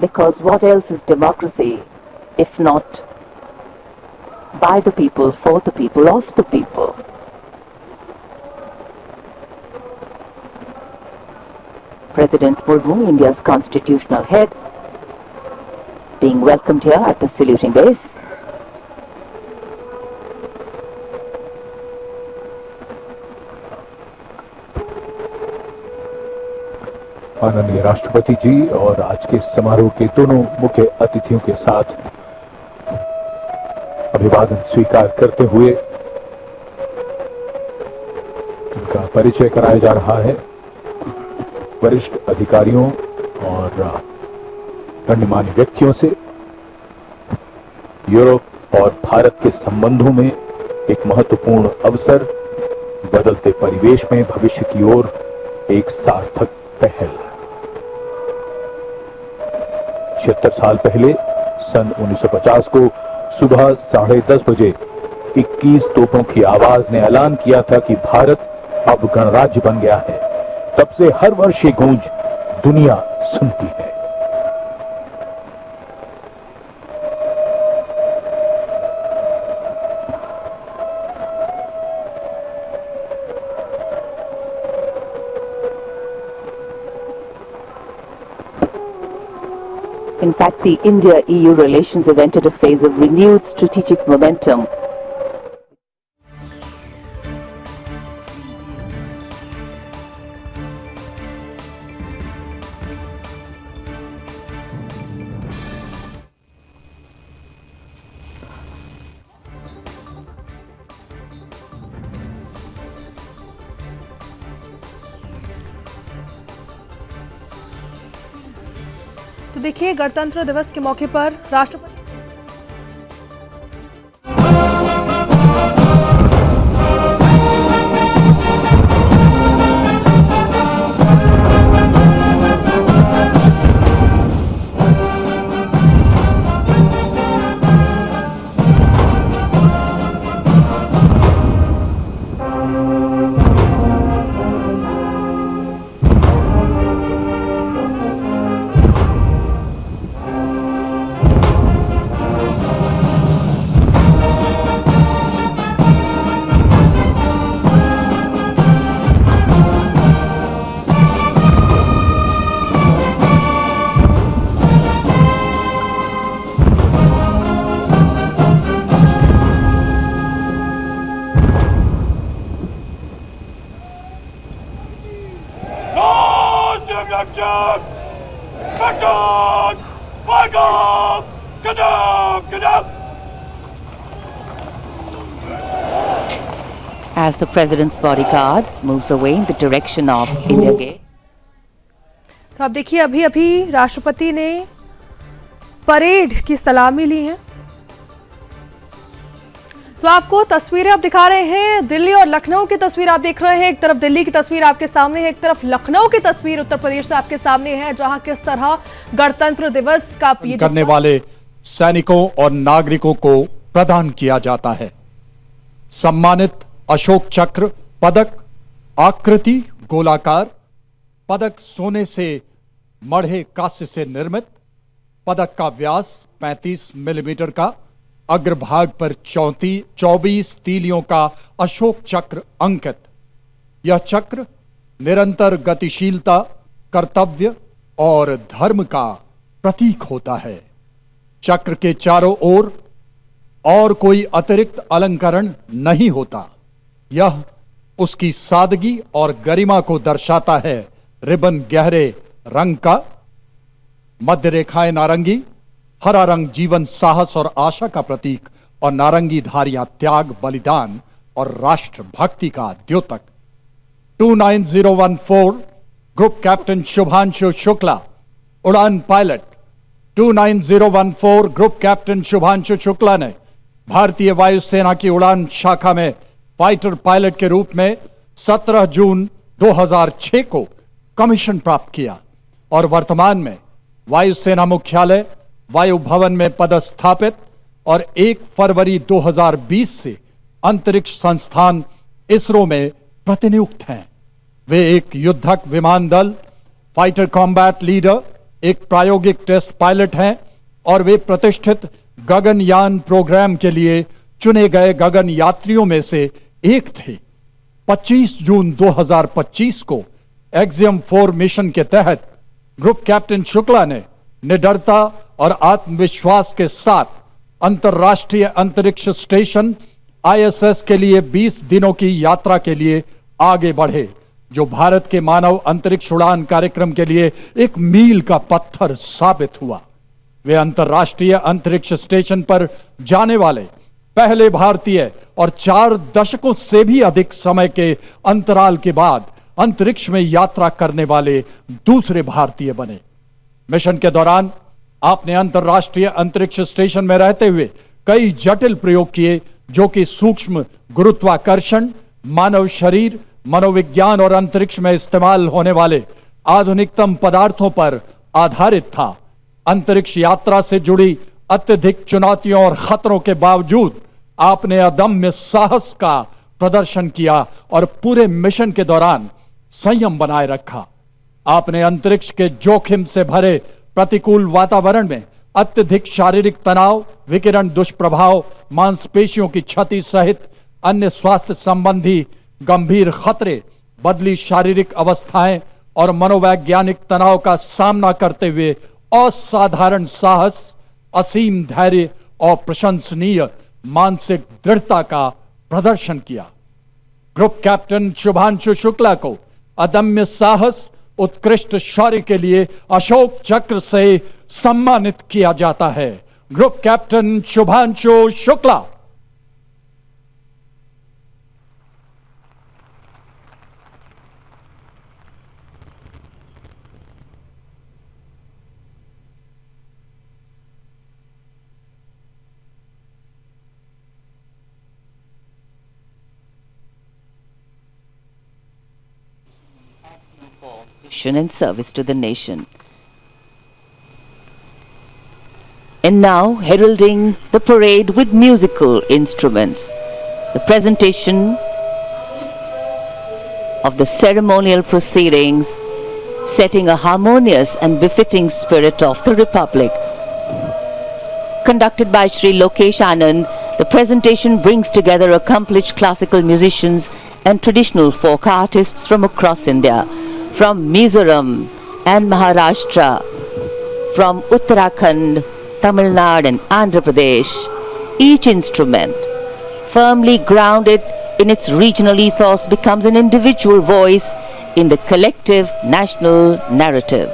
Because what else is democracy if not by the people, for the people, of the people? President Murmu, India's constitutional head, being welcomed here at the saluting base. माननीय राष्ट्रपति जी और आज के समारोह के दोनों मुख्य अतिथियों के साथ अभिवादन स्वीकार करते हुए उनका परिचय कराया जा रहा है। वरिष्ठ अधिकारियों और गणमान्य व्यक्तियों से यूरोप और भारत के संबंधों में एक महत्वपूर्ण अवसर, बदलते परिवेश में भविष्य की ओर एक सार्थक पहल। 76 साल पहले सन 1950 को सुबह 10:30 बजे 21 तोपों की आवाज ने ऐलान किया था कि भारत अब गणराज्य बन गया है। तब से हर वर्ष ये गूंज दुनिया सुनती है। In fact, the India-EU relations have entered a phase of renewed strategic momentum. तो देखिए, गणतंत्र दिवस के मौके पर राष्ट्रपति As the President's bodyguard moves away in the direction of India Gate. तो आप देखिए, अभी अभी राष्ट्रपति ने परेड की सलामी ली है। तो आपको तस्वीरें अब दिखा रहे हैं, दिल्ली और लखनऊ की तस्वीर आप देख रहे हैं। एक तरफ दिल्ली की तस्वीर आपके सामने है, एक तरफ लखनऊ की तस्वीर उत्तर प्रदेश से आपके सामने है, जहां किस तरह गणतंत्र दिवस का करने वाले सैनिकों और नागरिकों को प्रदान किया जाता है। सम्मानित अशोक चक्र पदक, आकृति गोलाकार पदक, सोने से मढ़े कांस्य से निर्मित। पदक का व्यास 35 मिलीमीटर का, अग्रभाग पर 24 तीलियों का अशोक चक्र अंकित। यह चक्र निरंतर गतिशीलता, कर्तव्य और धर्म का प्रतीक होता है। चक्र के चारों ओर और कोई अतिरिक्त अलंकरण नहीं होता। यह उसकी सादगी और गरिमा को दर्शाता है। रिबन गहरे रंग का, मध्य रेखाएं नारंगी, हरा रंग जीवन, साहस और आशा का प्रतीक, और नारंगी धारियां त्याग, बलिदान और राष्ट्र भक्ति का द्योतक। 29014 ग्रुप कैप्टन शुभांशु शुक्ला, उड़ान pilot. 29014 group captain Shubhanshu Shukla ने भारतीय वायुसेना की उड़ान शाखा में फाइटर पायलट के रूप में 17 जून 2006 को कमीशन प्राप्त किया और वर्तमान में वायुसेना मुख्यालय वायु भवन में पदस्थापित और 1 फरवरी 2020 से अंतरिक्ष संस्थान इसरो में प्रतिनियुक्त हैं। वे एक युद्धक विमान दल, फाइटर कॉम्बैट लीडर एक प्रायोगिक टेस्ट पायलट हैं और वे प्रतिष्ठित गगनयान प्रोग्राम के लिए चुने गए गगन यात्रियों में से एक थे। 25 जून 2025 को एक्सियम 4 मिशन के तहत ग्रुप कैप्टन शुक्ला ने निडरता और आत्मविश्वास के साथ अंतर्राष्ट्रीय अंतरिक्ष स्टेशन ISS के लिए 20 दिनों की यात्रा के लिए आगे बढ़े, जो भारत के मानव अंतरिक्ष उड़ान कार्यक्रम के लिए एक मील का पत्थर साबित हुआ। वे अंतर्राष्ट्रीय अंतरिक्ष स्टेशन पर जाने वाले पहले भारतीय और 4 दशकों से भी अधिक समय के अंतराल के बाद अंतरिक्ष में यात्रा करने वाले दूसरे भारतीय बने। मिशन के दौरान आपने अंतर्राष्ट्रीय अंतरिक्ष स्टेशन में रहते हुए कई जटिल प्रयोग किए, जो कि सूक्ष्म गुरुत्वाकर्षण, मानव शरीर, मनोविज्ञान और अंतरिक्ष में इस्तेमाल होने वाले आधुनिकतम पदार्थों पर आधारित था। अंतरिक्ष यात्रा से जुड़ी अत्यधिक चुनौतियों और खतरों के बावजूद आपने अदम्य साहस का प्रदर्शन किया और पूरे मिशन के दौरान संयम बनाए रखा। आपने अंतरिक्ष के जोखिम से भरे प्रतिकूल वातावरण में अत्यधिक शारीरिक तनाव, विकिरण दुष्प्रभाव, मांसपेशियों की क्षति सहित अन्य स्वास्थ्य संबंधी गंभीर खतरे, बदली शारीरिक अवस्थाएं और मनोवैज्ञानिक तनाव का सामना करते हुए असाधारण साहस, असीम धैर्य और प्रशंसनीय मानसिक दृढ़ता का प्रदर्शन किया। ग्रुप कैप्टन शुभांशु शुक्ला को अदम्य साहस, उत्कृष्ट शौर्य के लिए अशोक चक्र से सम्मानित किया जाता है। Group captain Shubhanshu Shukla. And service to the nation. And now, heralding the parade with musical instruments, the presentation of the ceremonial proceedings, setting a harmonious and befitting spirit of the Republic. Conducted by Shri Lokesh Anand, the presentation brings together accomplished classical musicians and traditional folk artists from across India, from Mizoram and Maharashtra, from Uttarakhand, Tamil Nadu and Andhra Pradesh. Each instrument, firmly grounded in its regional ethos, becomes an individual voice in the collective national narrative.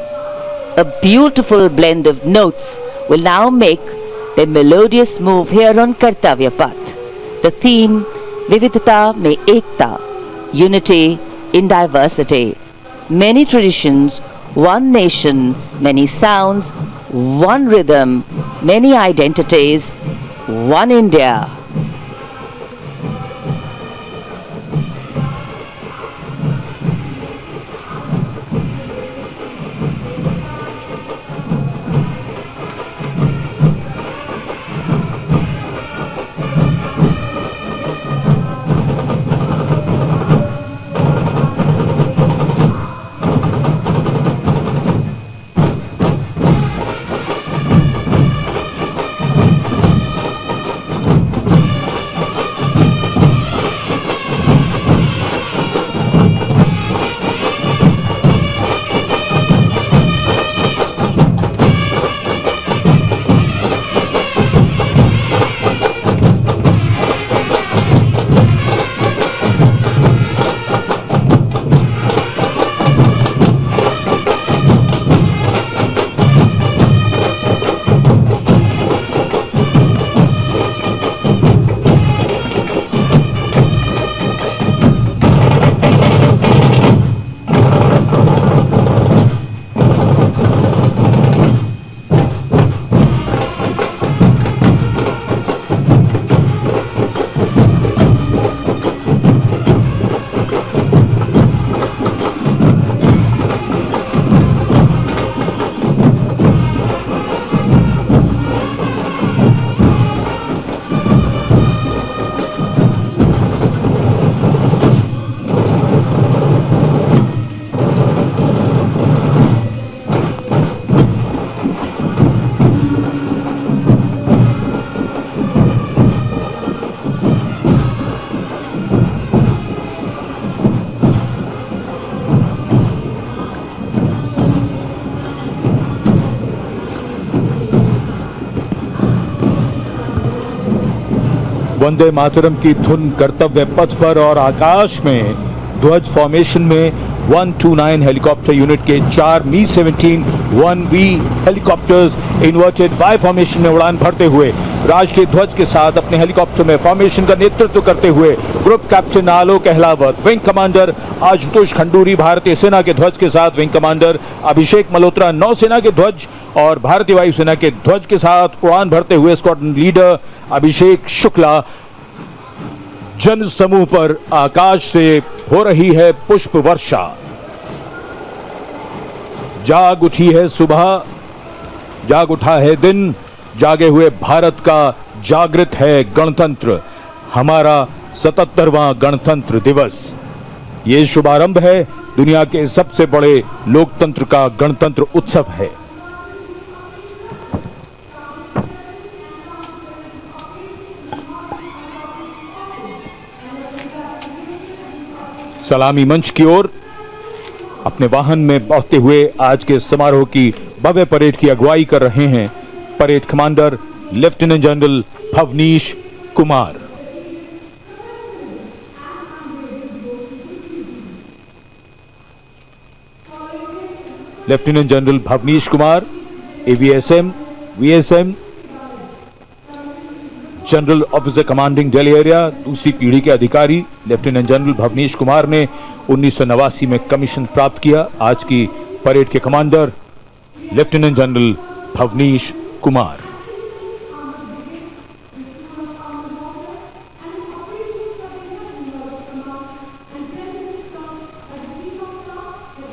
A beautiful blend of notes will now make their melodious move here on Kartavya Path. The theme, Vividhata Mein Ekta, unity in diversity. Many traditions, one nation, many sounds, one rhythm, many identities, one India. Vande Mataram की धुन कर्तव्य पथ पर और आकाश में ध्वज formation में 129 helicopter unit के 4 मी-17 1V helicopters inverted Y formation में उड़ान भरते हुए राष्ट्रीय ध्वज के साथ अपने हेलीकॉप्टर में फॉर्मेशन का नेतृत्व करते हुए ग्रुप कैप्टन आलोक अहलावत, विंग कमांडर आशुतोष खंडूरी, भारतीय सेना के ध्वज के साथ विंग कमांडर अभिषेक मल्होत्रा, नौसेना के ध्वज और भारतीय वायुसेना के ध्वज के साथ उड़ान भरते हुए स्क्वाड्रन लीडर अभिषेक शुक्ला। जन समूह पर आकाश से हो रही है पुष्प वर्षा। जाग उठी है सुबह, जाग उठा है दिन, जागे हुए भारत का जागृत है गणतंत्र, हमारा 77वां गणतंत्र दिवस। ये शुभारंभ है दुनिया के सबसे बड़े लोकतंत्र का गणतंत्र उत्सव है। सलामी मंच की ओर अपने वाहन में बढ़ते हुए आज के समारोह की भव्य परेड की अगुवाई कर रहे हैं parade commander lieutenant general Bhavnish Kumar. Lieutenant general Bhavnish Kumar AVSM VSM general officer commanding Delhi area, दूसरी पीढ़ी के अधिकारी लेफ्टिनेंट जनरल भवनीश कुमार ने 1989 में कमीशन प्राप्त किया। आज की परेड के commander lieutenant general Bhavnish Kumar.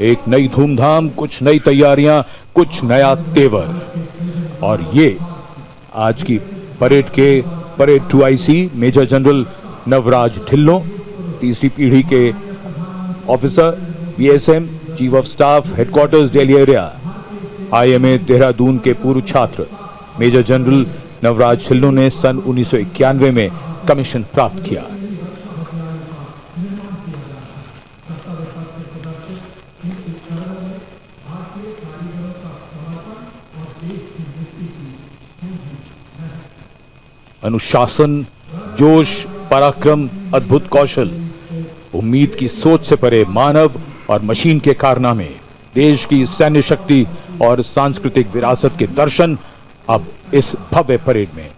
एक नई धूमधाम, कुछ नई तैयारियां, कुछ नया तेवर। और ये आज की परेड के parade 2IC major general Navraj Dhillon, तीसरी पीढ़ी के officer BSM chief of staff headquarters Delhi area, IMA Dehradun के पूर्व छात्र मेजर जनरल नवराज ढिल्लों ने सन 1991 में कमीशन प्राप्त किया। अनुशासन, जोश, पराक्रम, अद्भुत कौशल, उम्मीद की सोच से परे मानव और मशीन के कारनामे, देश की सैन्य शक्ति और सांस्कृतिक विरासत के दर्शन अब इस भव्य परेड में,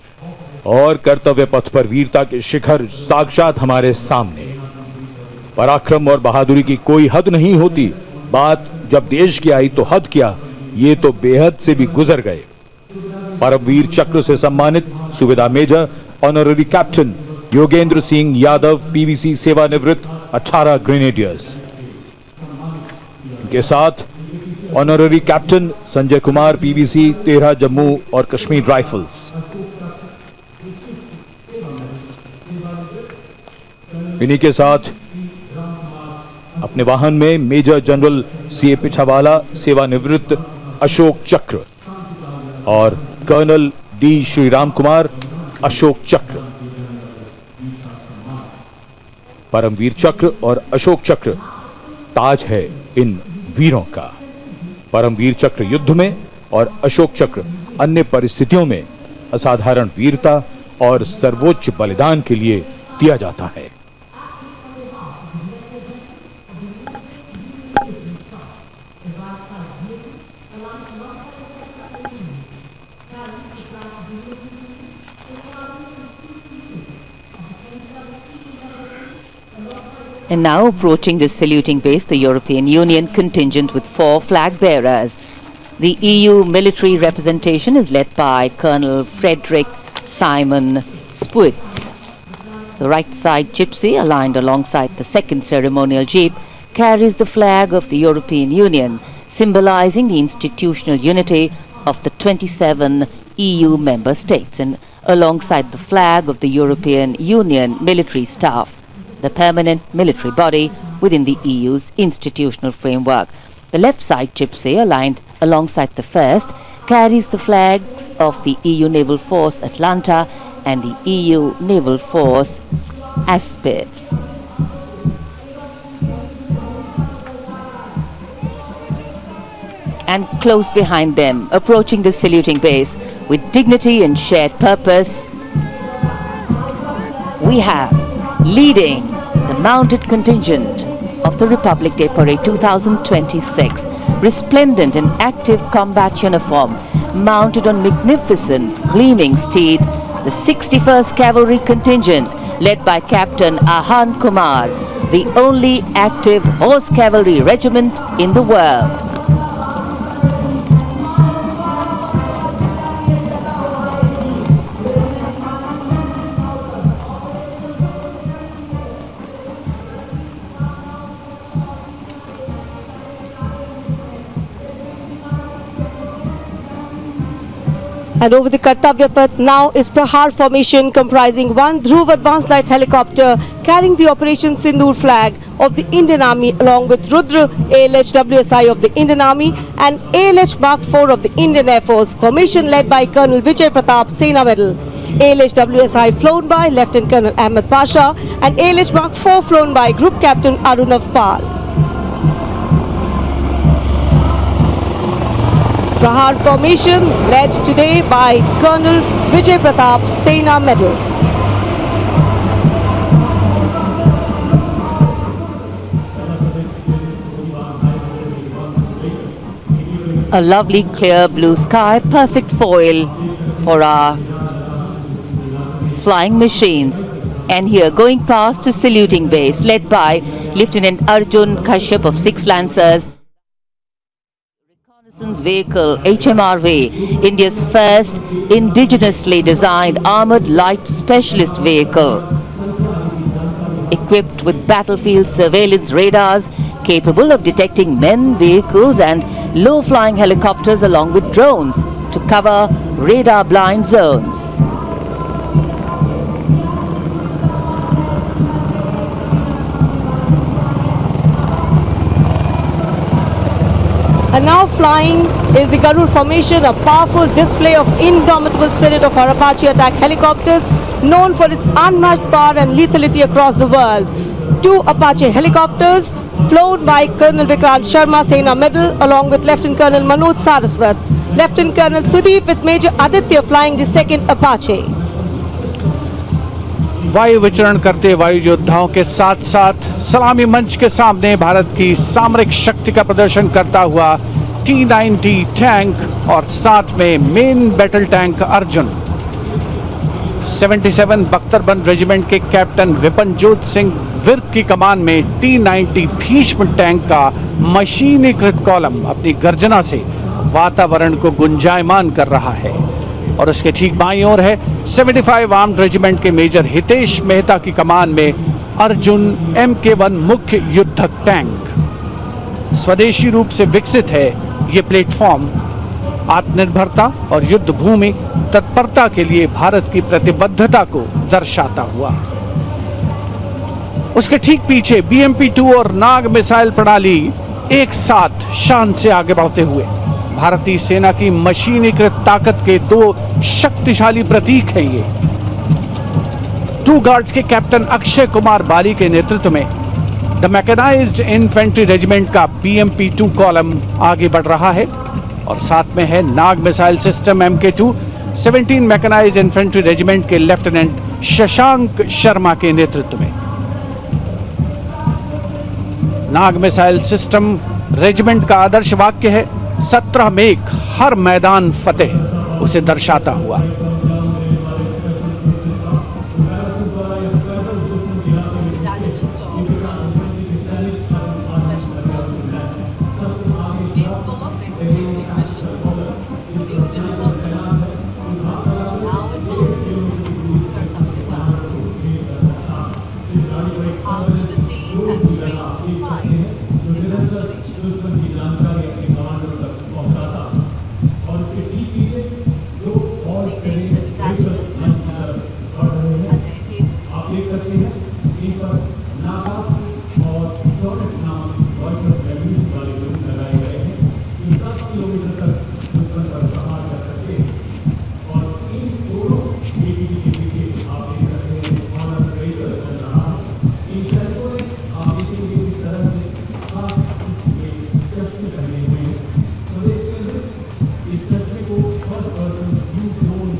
और कर्तव्य पथ पर वीरता के शिखर साक्षात हमारे सामने। पराक्रम और बहादुरी की कोई हद नहीं होती, बात जब देश की आई तो हद क्या, ये तो बेहद से भी गुजर गए। परमवीर चक्र से सम्मानित Subedar major honorary captain Yogendra Singh Yadav PVC सेवानिवृत्त 18 ग्रेनेडियर्स, इनके साथ honorary captain Sanjay Kumar PVC 13 Jammu और कश्मीर राइफल्स, इन्हीं के साथ अपने वाहन में मेजर जनरल सीए पिठावाला सेवानिवृत्त अशोक चक्र और कर्नल डी श्रीराम कुमार अशोक चक्र। परमवीर चक्र और अशोक चक्र ताज है इन वीरों का। परमवीर चक्र युद्ध में और अशोक चक्र अन्य परिस्थितियों में असाधारण वीरता और सर्वोच्च बलिदान के लिए दिया जाता है। And now approaching the saluting base, the European Union contingent with 4 flag bearers. The EU military representation is led by Colonel Frederick Simon Spuitz. The right side gypsy, aligned alongside the second ceremonial jeep, carries the flag of the European Union, symbolizing the institutional unity of the 27 EU member states, and alongside the flag of the European Union military staff, the permanent military body within the EU's institutional framework. The left side gypsy, aligned alongside the first, carries the flags of the EU Naval Force Atlanta and the EU Naval Force Aspis. And close behind them, approaching the saluting base with dignity and shared purpose, we have leading the mounted contingent of the Republic Day Parade 2026, resplendent in active combat uniform, mounted on magnificent gleaming steeds, the 61st Cavalry Contingent led by Captain Ahan Kumar, the only active horse cavalry regiment in the world. And over the Kartavya Path now is Prahar formation comprising one Dhruv advanced light helicopter carrying the Operation Sindoor flag of the Indian Army along with Rudra ALH WSI of the Indian Army and ALH Mark IV of the Indian Air Force. Formation led by Colonel Vijay Pratap Sena Medal. ALH WSI flown by Lieutenant Colonel Ahmed Pasha and ALH Mark IV flown by Group Captain Arunav Pal. Prahar formation led today by Colonel Vijay Pratap Sena Medal. A lovely clear blue sky, perfect foil for our flying machines. And here going past the saluting base led by Lieutenant Arjun Kashyap of 6 Lancers. Vehicle HMRV, India's first indigenously designed armored light specialist vehicle, equipped with battlefield surveillance radars capable of detecting men, vehicles and low-flying helicopters along with drones to cover radar blind zones. And now flying is the Garud formation, a powerful display of indomitable spirit of our Apache attack helicopters, known for its unmatched power and lethality across the world. 2 Apache helicopters flown by Colonel Vikrant Sharma Sena Medal along with Lieutenant Colonel Manoj Saraswat. Lieutenant Colonel Sudeep with Major Aditya flying the 2nd Apache. वायु विचरण करते वायु योद्धाओं के साथ साथ सलामी मंच के सामने भारत की सामरिक शक्ति का प्रदर्शन करता हुआ T-90 टैंक और साथ में मेन बैटल टैंक अर्जुन। 77 बख्तरबंद रेजिमेंट के कैप्टन विपनजोत सिंह विर्क की कमान में T-90 भीष्म टैंक का मशीनीकृत कॉलम अपनी गर्जना से वातावरण को गुंजायमान कर रहा है। और उसके ठीक बाईं ओर है 75 आर्म्ड रेजिमेंट के मेजर हितेश मेहता की कमान में अर्जुन MK1 मुख्य युद्धक टैंक। स्वदेशी रूप से विकसित है ये प्लेटफॉर्म आत्मनिर्भरता और युद्ध भूमि तत्परता के लिए भारत की प्रतिबद्धता को दर्शाता हुआ। उसके ठीक पीछे BMP-2 और नाग मिसाइल प्रणाली एक साथ शान से आगे बढ़ते हुए भारतीय सेना की मशीनीकृत ताकत के 2 शक्तिशाली प्रतीक हैं ये। 2 गार्ड्स के कैप्टन अक्षय कुमार बाली के नेतृत्व में द मैकेनाइज्ड इन्फेंट्री रेजिमेंट का BMP-2 कॉलम आगे बढ़ रहा है और साथ में है Nag missile system MK2 17 mechanised infantry regiment के लेफ्टिनेंट शशांक शर्मा के नेतृत्व में। नाग मिसाइल सिस्टम रेजिमेंट का आदर्श वाक्य है 17 मेघ हर मैदान फतेह, उसे दर्शाता हुआ।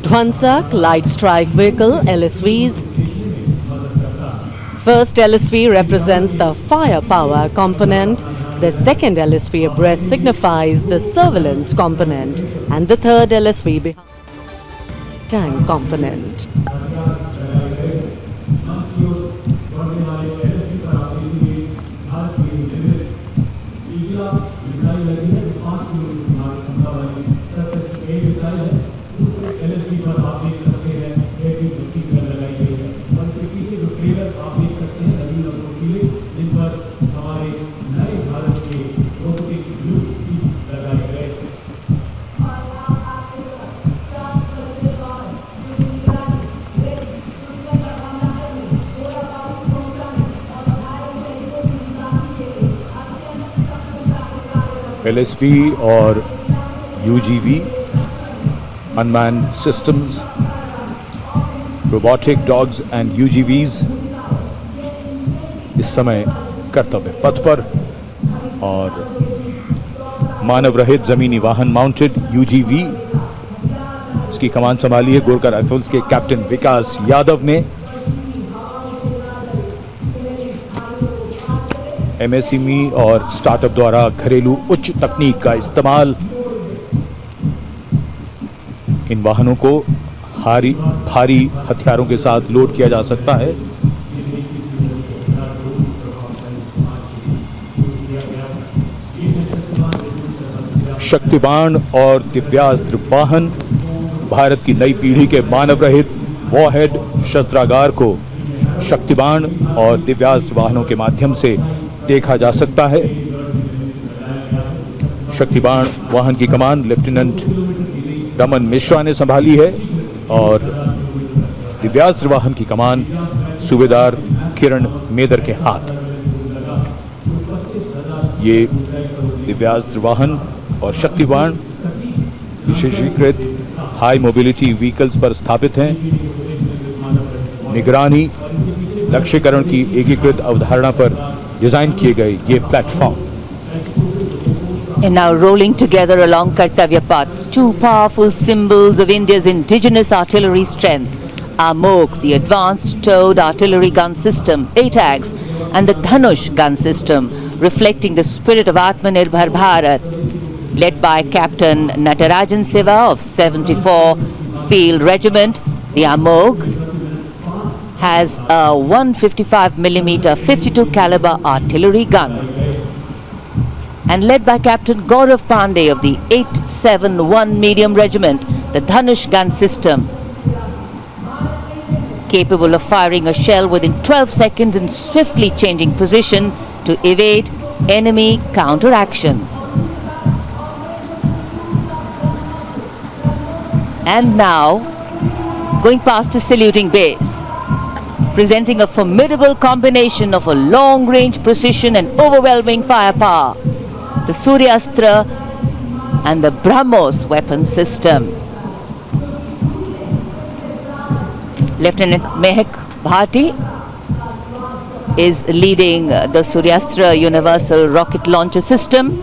Dwansak light strike vehicle LSVs First LSV represents the firepower component, the second LSV abreast signifies the surveillance component, and the third LSV behind tank component. LSV और UGV, Unmanned Systems, Robotic Dogs and UGVs इस समय कर्तव्य पथ पर, और मानव रहित जमीनी वाहन माउंटेड UGV इसकी कमान संभाली है गोरखा राइफल्स के कैप्टन विकास यादव ने। MSME और स्टार्टअप द्वारा घरेलू उच्च तकनीक का इस्तेमाल इन वाहनों को भारी हथियारों के साथ लोड किया जा सकता है। शक्तिबाण और दिव्यास्त्र वाहन, भारत की नई पीढ़ी के मानव रहित वॉरहेड शस्त्रागार को शक्तिबाण और दिव्यास्त्र वाहनों के माध्यम से देखा जा सकता है। शक्तिबाण वाहन की कमान लेफ्टिनेंट रमन मिश्रा ने संभाली है और दिव्यास्त्र वाहन की कमान सूबेदार किरण मेदर के हाथ। ये दिव्यास्त्र वाहन और शक्तिबाण विशेषीकृत हाई मोबिलिटी व्हीकल्स पर स्थापित हैं। निगरानी लक्ष्यकरण की एकीकृत अवधारणा पर डिजाइन किए गए ये platform. And now rolling together along Kartavya Path, two powerful symbols of India's indigenous artillery strength, AMOG, the Advanced Towed Artillery Gun System, ATAGS, and the Dhanush gun system, reflecting the spirit of Atmanirbhar Bharat. Led by Captain Natarajan Siva of 74 Field Regiment, the AMOG has a 155mm 52 caliber artillery gun. And led by Captain Gaurav Pandey of the 871 Medium Regiment, the Dhanush gun system, capable of firing a shell within 12 seconds and swiftly changing position to evade enemy counteraction. And now, going past the saluting base, presenting a formidable combination of a long-range precision and overwhelming firepower, the Suryastra and the BrahMos weapon system. Lieutenant Mehak Bhati is leading the Suryastra Universal Rocket Launcher System.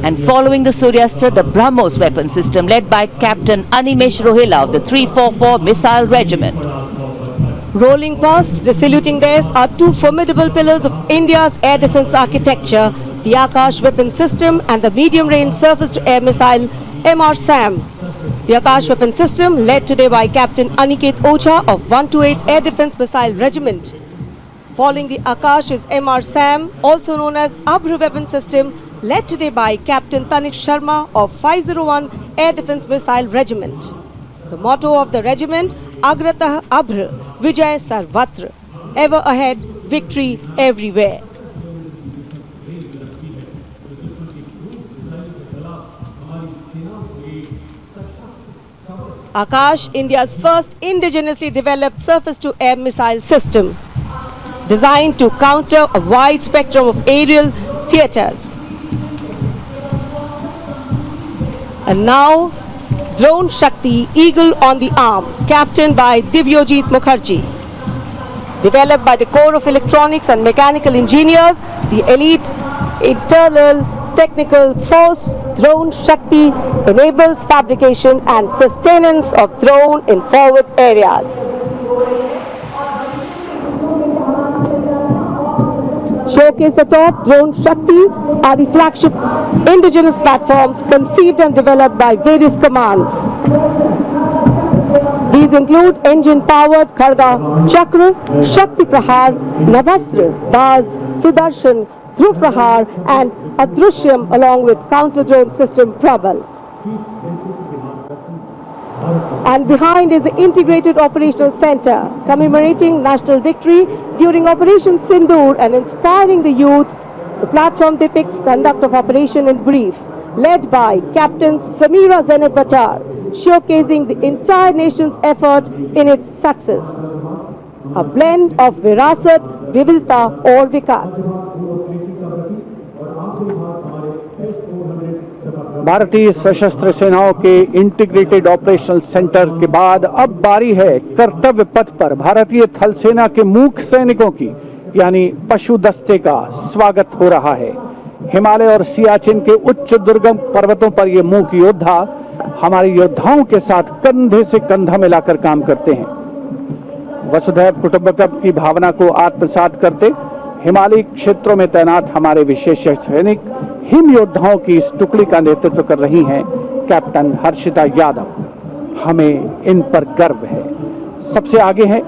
And following the Suryastra, the BrahMos weapon system led by Captain Animesh Rohila of the 344 Missile Regiment. Rolling past the saluting days are two formidable pillars of India's air defense architecture, the Akash weapon system and the medium-range surface-to-air missile MRSAM. The Akash weapon system led today by Captain Aniket Ocha of 128 Air Defense Missile Regiment. Following the Akash is MRSAM, also known as Abhr weapon system, led today by Captain Tanik Sharma of 501 Air Defense Missile Regiment. The motto of the regiment, Agratah Abhr, Vijay Sarvatra, ever ahead, victory everywhere. Akash, India's first indigenously developed surface-to-air missile system, designed to counter a wide spectrum of aerial theatres. And now, Drone Shakti Eagle on the Arm, captained by Divyojit Mukherjee. Developed by the Corps of Electronics and Mechanical Engineers, the elite internal technical force, drone Shakti enables fabrication and sustenance of drone in forward areas. Showcase the top drone Shakti are the flagship indigenous platforms conceived and developed by various commands. These include engine-powered Kharga Chakra, Shakti Prahar, Navastra, Baz, Sudarshan, Dhruv Prahar and Adrishyam along with counter-drone system Prabal. And behind is the Integrated Operational Center, commemorating national victory during Operation Sindoor and inspiring the youth. The platform depicts conduct of operation in brief, led by Captain Samira Zainab Batar, showcasing the entire nation's effort in its success. A blend of Virasat, Vividta or Vikas. भारतीय सशस्त्र सेनाओं के integrated operational centre के बाद अब बारी है कर्तव्य पथ पर भारतीय थल सेना के मूक सैनिकों की, यानी पशु दस्ते का स्वागत हो रहा है। हिमालय और सियाचिन के उच्च दुर्गम पर्वतों पर ये मूक योद्धा हमारे योद्धाओं के साथ कंधे से कंधा मिलाकर काम करते हैं। वसुधैव कुटुंबकम की भावना को आत्मसात करते हिमालयी क्षेत्रों में तैनात हमारे विशेष सैनिक हिम योद्धाओं की इस टुकड़ी का नेतृत्व कर रही हैं कैप्टन हर्षिता यादव। हमें इन पर गर्व है। सबसे आगे है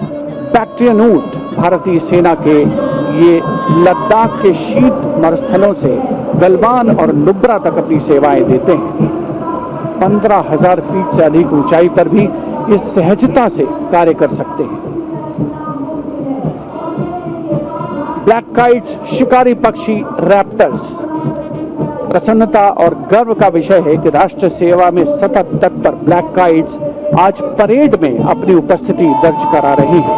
बैक्ट्रियन ऊंट, भारतीय सेना के ये लद्दाख के शीत मरुस्थलों से गलवान और नुब्रा तक अपनी सेवाएं देते हैं। 15,000 फीट से अधिक ऊंचाई पर भी इस सहजता से कार्य कर सकते हैं। ब्लैक काइट्स शिकारी पक्षी रैप्टर्स। प्रसन्नता और गर्व का विषय है कि राष्ट्र सेवा में सतत तत्पर ब्लैक काइट्स आज परेड में अपनी उपस्थिति दर्ज करा रही है।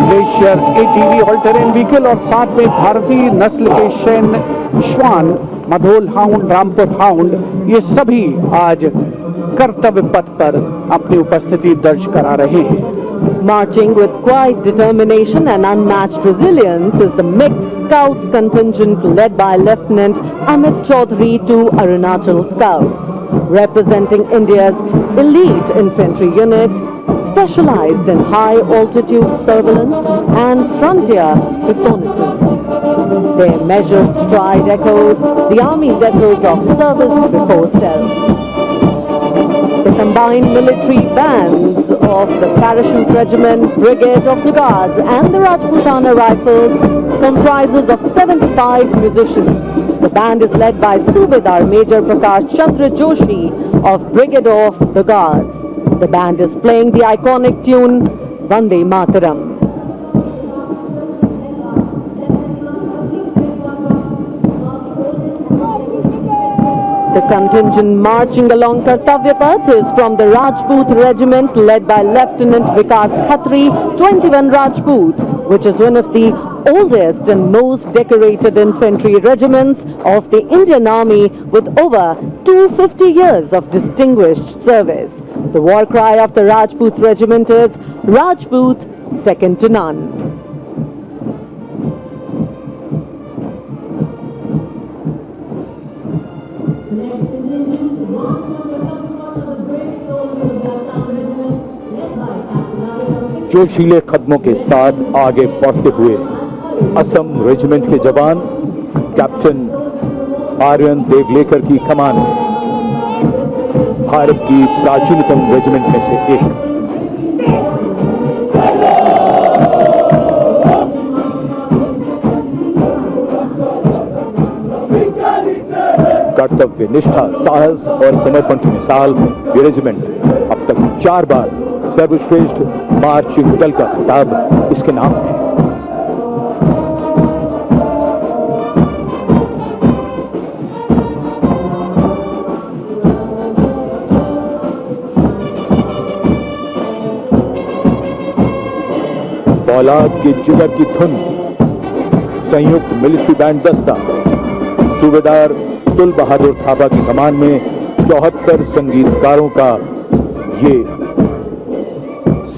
Glacier ATV all terrain vehicle और साथ में भारतीय नस्ल के शैन श्वान, मधोल हाउंड, रामपुर हाउंड, ये सभी आज कर्तव्य पथ पर अपनी उपस्थिति दर्ज करा रहे हैं। Marching with quiet determination and unmatched resilience is the mixed Scouts contingent led by Lieutenant Amit Chaudhary to Arunachal Scouts, representing India's elite infantry unit, specialized in high altitude surveillance and frontier reconnaissance. Their measured stride echoes the Army's ethos of service before self. The combined military bands of the Parachute Regiment, Brigade of the Guards and the Rajputana Rifles comprises of 75 musicians. The band is led by Subedar Major Prakash Chandra Joshi of Brigade of the Guards. The band is playing the iconic tune Vande Mataram. The contingent marching along Kartavya Path is from the Rajput Regiment led by Lieutenant Vikas Khatri, 21 Rajput, which is one of the oldest and most decorated infantry regiments of the Indian Army with over 250 years of distinguished service. The war cry of the Rajput Regiment is Rajput, second to none. जोशीले कदमों के साथ आगे बढ़ते हुए Assam regiment के जवान captain Aryan Devlekar की कमान में, भारत की प्राचीनतम रेजिमेंट में से एक। कर्तव्य निष्ठा, साहस और समर्पण की मिसाल ये रेजिमेंट अब तक 4 बार सर्वश्रेष्ठ मार्चिंग दल का खिताब इसके नाम है। फौलाद के जिगर की धुन, संयुक्त मिलिट्री बैंड दस्ता, सूबेदार तुल बहादुर थापा की कमान में 74 संगीतकारों का ये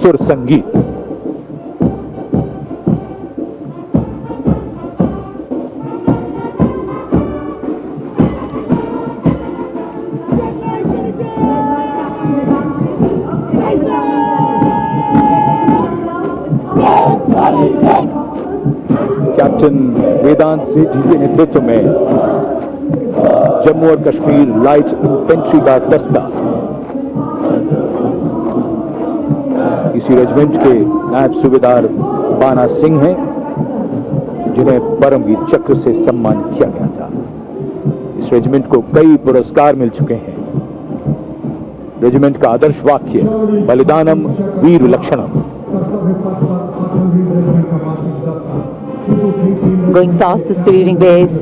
सुर संगीत। कैप्टन वेदांत सिंह जी के नेतृत्व में जम्मू और कश्मीर लाइट इन्फेंट्री का दस्ता इसी रेजिमेंट के नायब सूबेदार बाना सिंह हैं, जिन्हें परमवीर चक्र से सम्मानित किया गया था। इस रेजिमेंट को कई पुरस्कार मिल चुके हैं। रेजिमेंट का आदर्श वाक्य बलिदानम वीर लक्षणम। Going past the saluting base,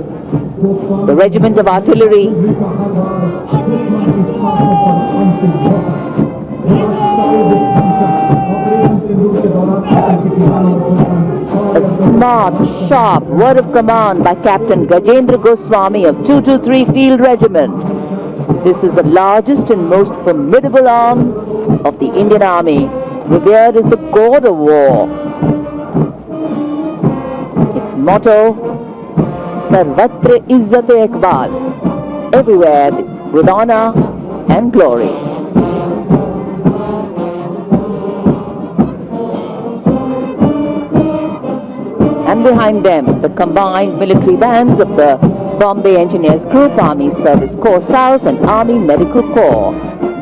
the regiment of artillery a smart, sharp word of command by Captain Gajendra Goswami of 223 Field Regiment. This is the largest and most formidable arm of the Indian Army, revered as the god of war. Its motto, Sarvatra Izzat-e Iqbal, everywhere with honor and glory. And behind them, the combined military bands of the Bombay Engineers Group, Army Service Corps South and Army Medical Corps.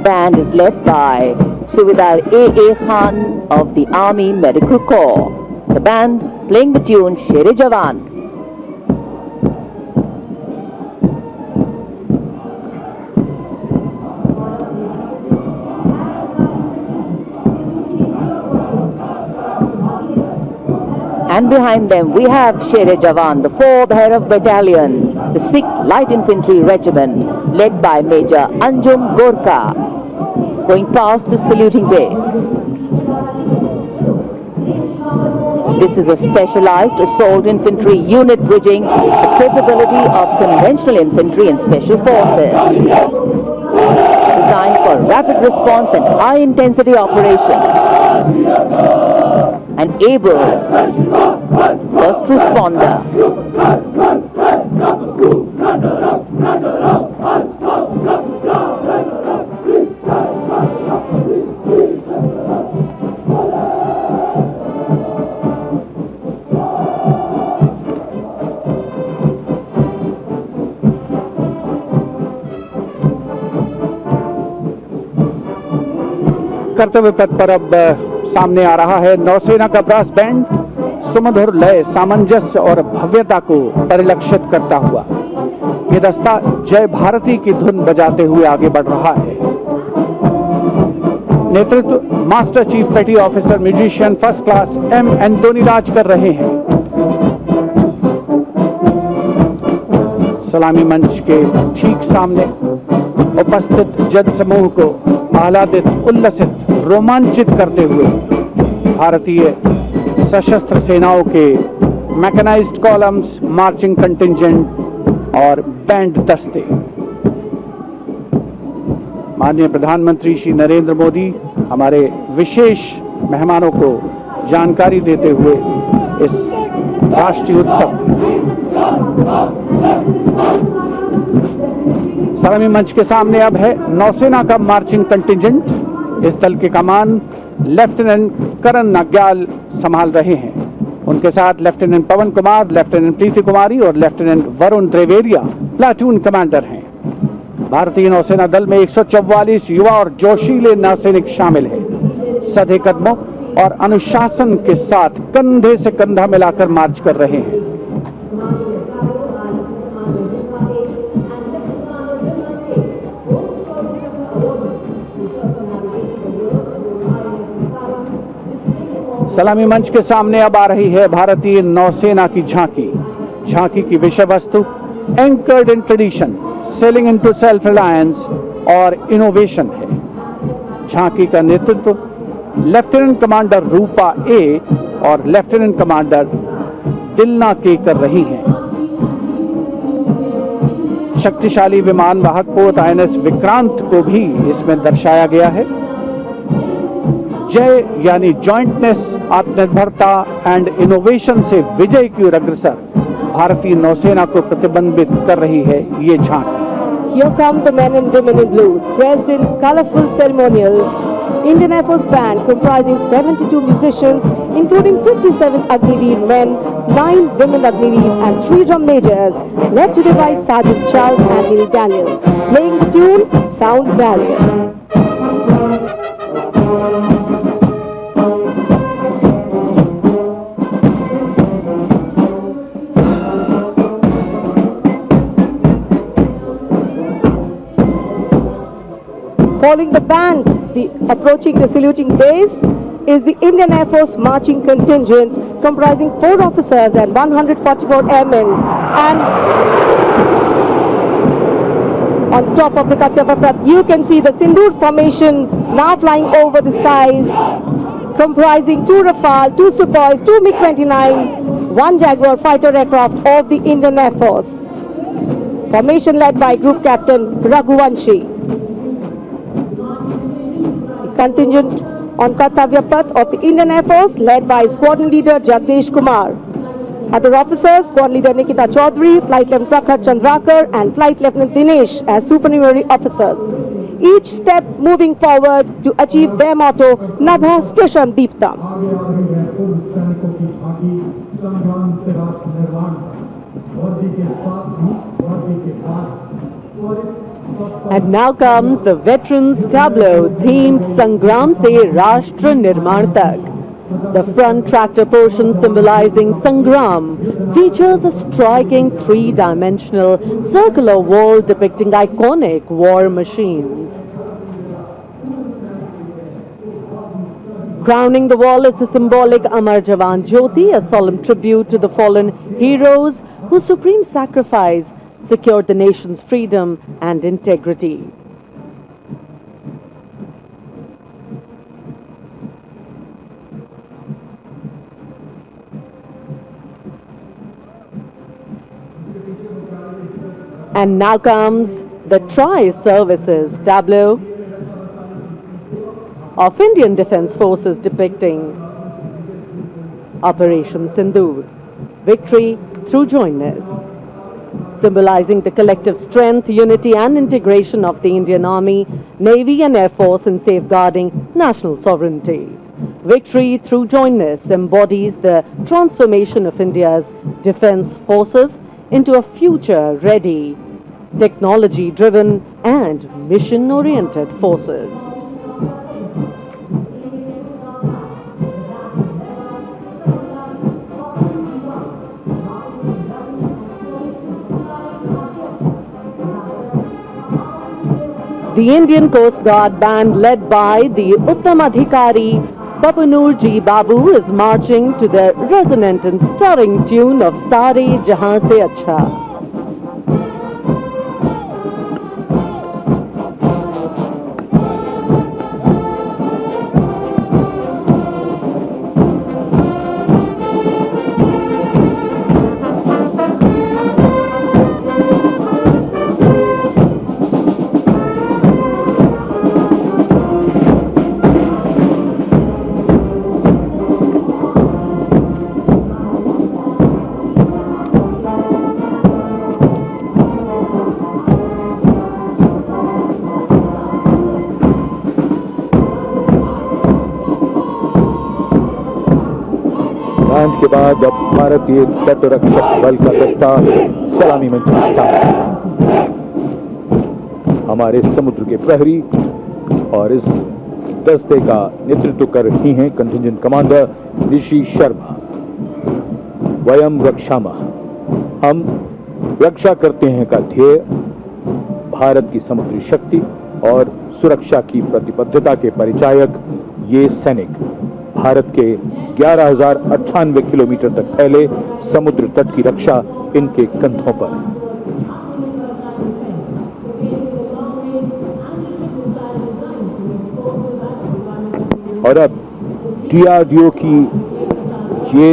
Band is led by Subedar A.A. Khan of the Army Medical Corps. The band playing the tune Sher Jawan. And behind them we have Sher Jawan, the 4th Bhairav Battalion, the 6th Light Infantry Regiment, led by Major Anjum Gorkha, going past the saluting base. This is a specialized assault infantry unit bridging the capability of conventional infantry and special forces. Designed for rapid response and high intensity operation. And able first responder. कर्तव्य पथ पर अब सामने आ रहा है नौसेना का brass band, सुमधुर लय, सामंजस्य और भव्यता को परिलक्षित करता हुआ ये दस्ता जय भारती की धुन बजाते हुए आगे बढ़ रहा है। नेतृत्व master chief petty officer musician first class M Antony Raj कर रहे हैं। सलामी मंच के ठीक सामने उपस्थित जनसमूह को आह्लादित, उल्लसित, रोमांचित करते हुए भारतीय सशस्त्र सेनाओं के मैकेनाइज्ड कॉलम्स, मार्चिंग कंटिंजेंट और बैंड दस्ते। माननीय प्रधानमंत्री श्री नरेंद्र मोदी हमारे विशेष मेहमानों को जानकारी देते हुए इस राष्ट्रीय उत्सव सलामी मंच के सामने अब है नौसेना का मार्चिंग कंटिंजेंट। इस दल के कमान लेफ्टिनेंट करण नाग्याल संभाल रहे हैं। उनके साथ लेफ्टिनेंट पवन कुमार, लेफ्टिनेंट प्रीति कुमारी और लेफ्टिनेंट वरुण द्रेवेरिया प्लाटून कमांडर हैं। भारतीय नौसेना दल में 144 युवा और जोशीले नौसैनिक शामिल हैं। सधे कदमों और अनुशासन के साथ कंधे से कंधा मिलाकर मार्च कर रहे हैं। सलामी मंच के सामने अब आ रही है भारतीय नौसेना की झांकी। झांकी की विषय वस्तु anchored in tradition, sailing into self reliance और इनोवेशन है। झांकी का नेतृत्व लेफ्टिनेंट कमांडर रूपा ए और लेफ्टिनेंट कमांडर दिलना के कर रही हैं। शक्तिशाली विमान वाहक पोत INS विक्रांत को भी इसमें दर्शाया गया है। जय यानी जॉइंटनेस, आत्मनिर्भरता एंड इनोवेशन से विजय की ओर अग्रसर भारतीय नौसेना को प्रतिबिंबित कर रही है ये झांकी। Here come the men and women in blue, dressed in colorful ceremonials. Indian Air Force band comprising 72 musicians, including 57 Agniveer men, 9 women Agniveer and 3 drum majors, led today by Sergeant Charles Anthony Daniel, playing the tune Sound Barrier. Following the band, approaching the saluting base is the Indian Air Force marching contingent comprising 4 officers and 144 airmen. And on top of the Kartavya Path, you can see the Sindoor formation now flying over the skies, comprising 2 Rafale, 2 Sukhoi, 2 MiG-29, 1 Jaguar fighter aircraft of the Indian Air Force. Formation led by Group Captain Raghuvanshi. Contingent on Kartavya Path of the Indian Air Force led by Squadron Leader Jagdish Kumar. Other officers, Squadron Leader Nikita Chaudhary, Flight Lieutenant Prakhar Chandrakar and Flight Lieutenant Dinesh as supernumerary officers. Each step moving forward to achieve their motto, Nabha Sprisham Deeptam. And now comes the Veterans Tableau themed Sangram Se Rashtra Nirman Tak. The front tractor portion symbolizing Sangram features a striking 3-dimensional circular wall depicting iconic war machines. Crowning the wall is the symbolic Amar Jawan Jyoti, a solemn tribute to the fallen heroes whose supreme sacrifice secured the nation's freedom and integrity. And now comes the Tri-Services tableau of Indian Defence Forces depicting Operation Sindoor, victory through jointness, symbolizing the collective strength, unity and integration of the Indian Army, Navy and Air Force in safeguarding national sovereignty. Victory through jointness embodies the transformation of India's defence forces into a future-ready, technology-driven and mission-oriented forces. The Indian Coast Guard band led by the Uttam Adhikari Bapanur Ji Babu is marching to the resonant and stirring tune of Sare Jahan Se Acha. के बाद अब भारतीय तटरक्षक बल का दस्ता सलामी मंच के सामने हमारे समुद्र के प्रहरी और इस दस्ते का नेतृत्व कर रही हैं कंटिंजेंट कमांडर ऋषि शर्मा। वयम रक्षामः, हम रक्षा करते हैं का ध्येय भारत की समुद्री शक्ति और सुरक्षा की प्रतिबद्धता के परिचायक ये सैनिक भारत के 11,098 किलोमीटर तक फैले समुद्र तट की रक्षा इनके कंधों पर। और अब DRDO की ये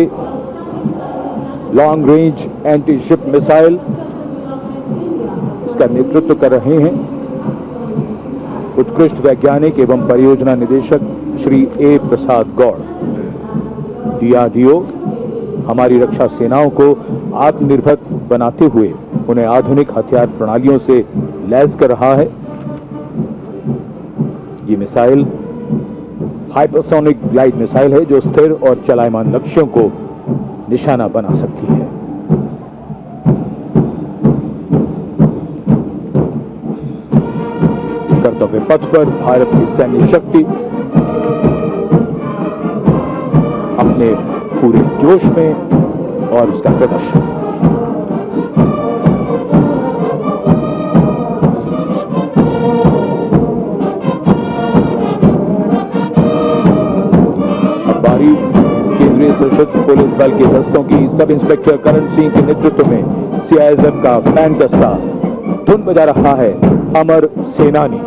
long range anti ship missile, इसका नेतृत्व कर रहे हैं उत्कृष्ट वैज्ञानिक एवं परियोजना निदेशक श्री ए प्रसाद गौड़। DRDO हमारी रक्षा सेनाओं को आत्मनिर्भर बनाते हुए उन्हें आधुनिक हथियार प्रणालियों से लैस कर रहा है। ये मिसाइल हाइपरसोनिक ग्लाइड मिसाइल है जो स्थिर और चलायमान लक्ष्यों को निशाना बना सकती है। कर्तव्य पथ पर भारत की सैन्य शक्ति अपने पूरे जोश में और उसका प्रदर्शन। अब बारी केंद्रीय सशस्त्र पुलिस बल के दस्तों की सब इंस्पेक्टर करण सिंह के नेतृत्व में सीआईएसएफ का बैंड दस्ता धुन बजा रहा है अमर सेनानी।